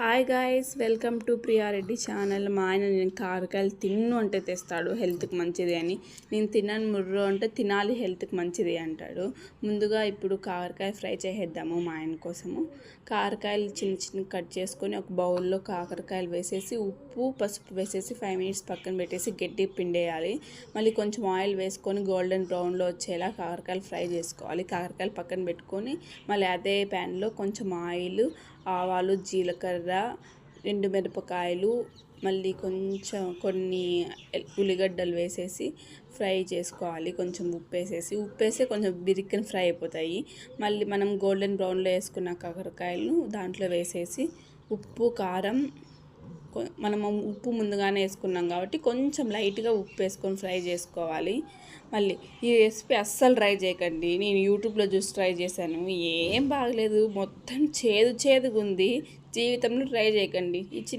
Hi guys, welcome to Priya Reddy channel. మా ఆయన నేను కాకరకాయలు తిన్ను అంటే తెస్తాడు, హెల్త్కి మంచిది అని. నేను తిన్నాను ముర్రు అంటే తినాలి, హెల్త్కి మంచిది అంటాడు. ముందుగా ఇప్పుడు కాకరకాయ ఫ్రై చేసేద్దాము మా ఆయన కోసము. కాకరకాయలు చిన్న చిన్న కట్ చేసుకొని ఒక బౌల్లో కాకరకాయలు వేసేసి ఉప్పు పసుపు వేసేసి 5 minutes పక్కన పెట్టేసి గట్టి పిండేయాలి. మళ్ళీ కొంచెం ఆయిల్ వేసుకొని గోల్డెన్ బ్రౌన్లో వచ్చేలా కాకరకాయలు ఫ్రై చేసుకోవాలి. కాకరకాయలు పక్కన పెట్టుకొని మళ్ళీ అదే ప్యాన్లో కొంచెం ఆయిల్, ఆవాలు, జీలకర్ర, ఎండుమిరపకాయలు, మళ్ళీ కొంచెం కొన్ని ఉల్లిగడ్డలు వేసేసి ఫ్రై చేసుకోవాలి. కొంచెం ఉప్పేసి కొంచెం బిరిక్కని ఫ్రై అయిపోతాయి. మళ్ళీ మనం గోల్డెన్ బ్రౌన్లో వేసుకున్న కాకరకాయలు దాంట్లో వేసేసి ఉప్పు కారం, మనం ఉప్పు ముందుగానే వేసుకున్నాం కాబట్టి కొంచెం లైట్గా ఉప్పు వేసుకొని ఫ్రై చేసుకోవాలి. మళ్ళీ ఈ రెసిపీ అస్సలు ట్రై చేయకండి, నేను యూట్యూబ్లో చూసి ట్రై చేశాను, ఏం బాగలేదు, మొత్తం చేదుగా ఉంది. జీవితంలో ట్రై చేయకండి. ఈ చిన్న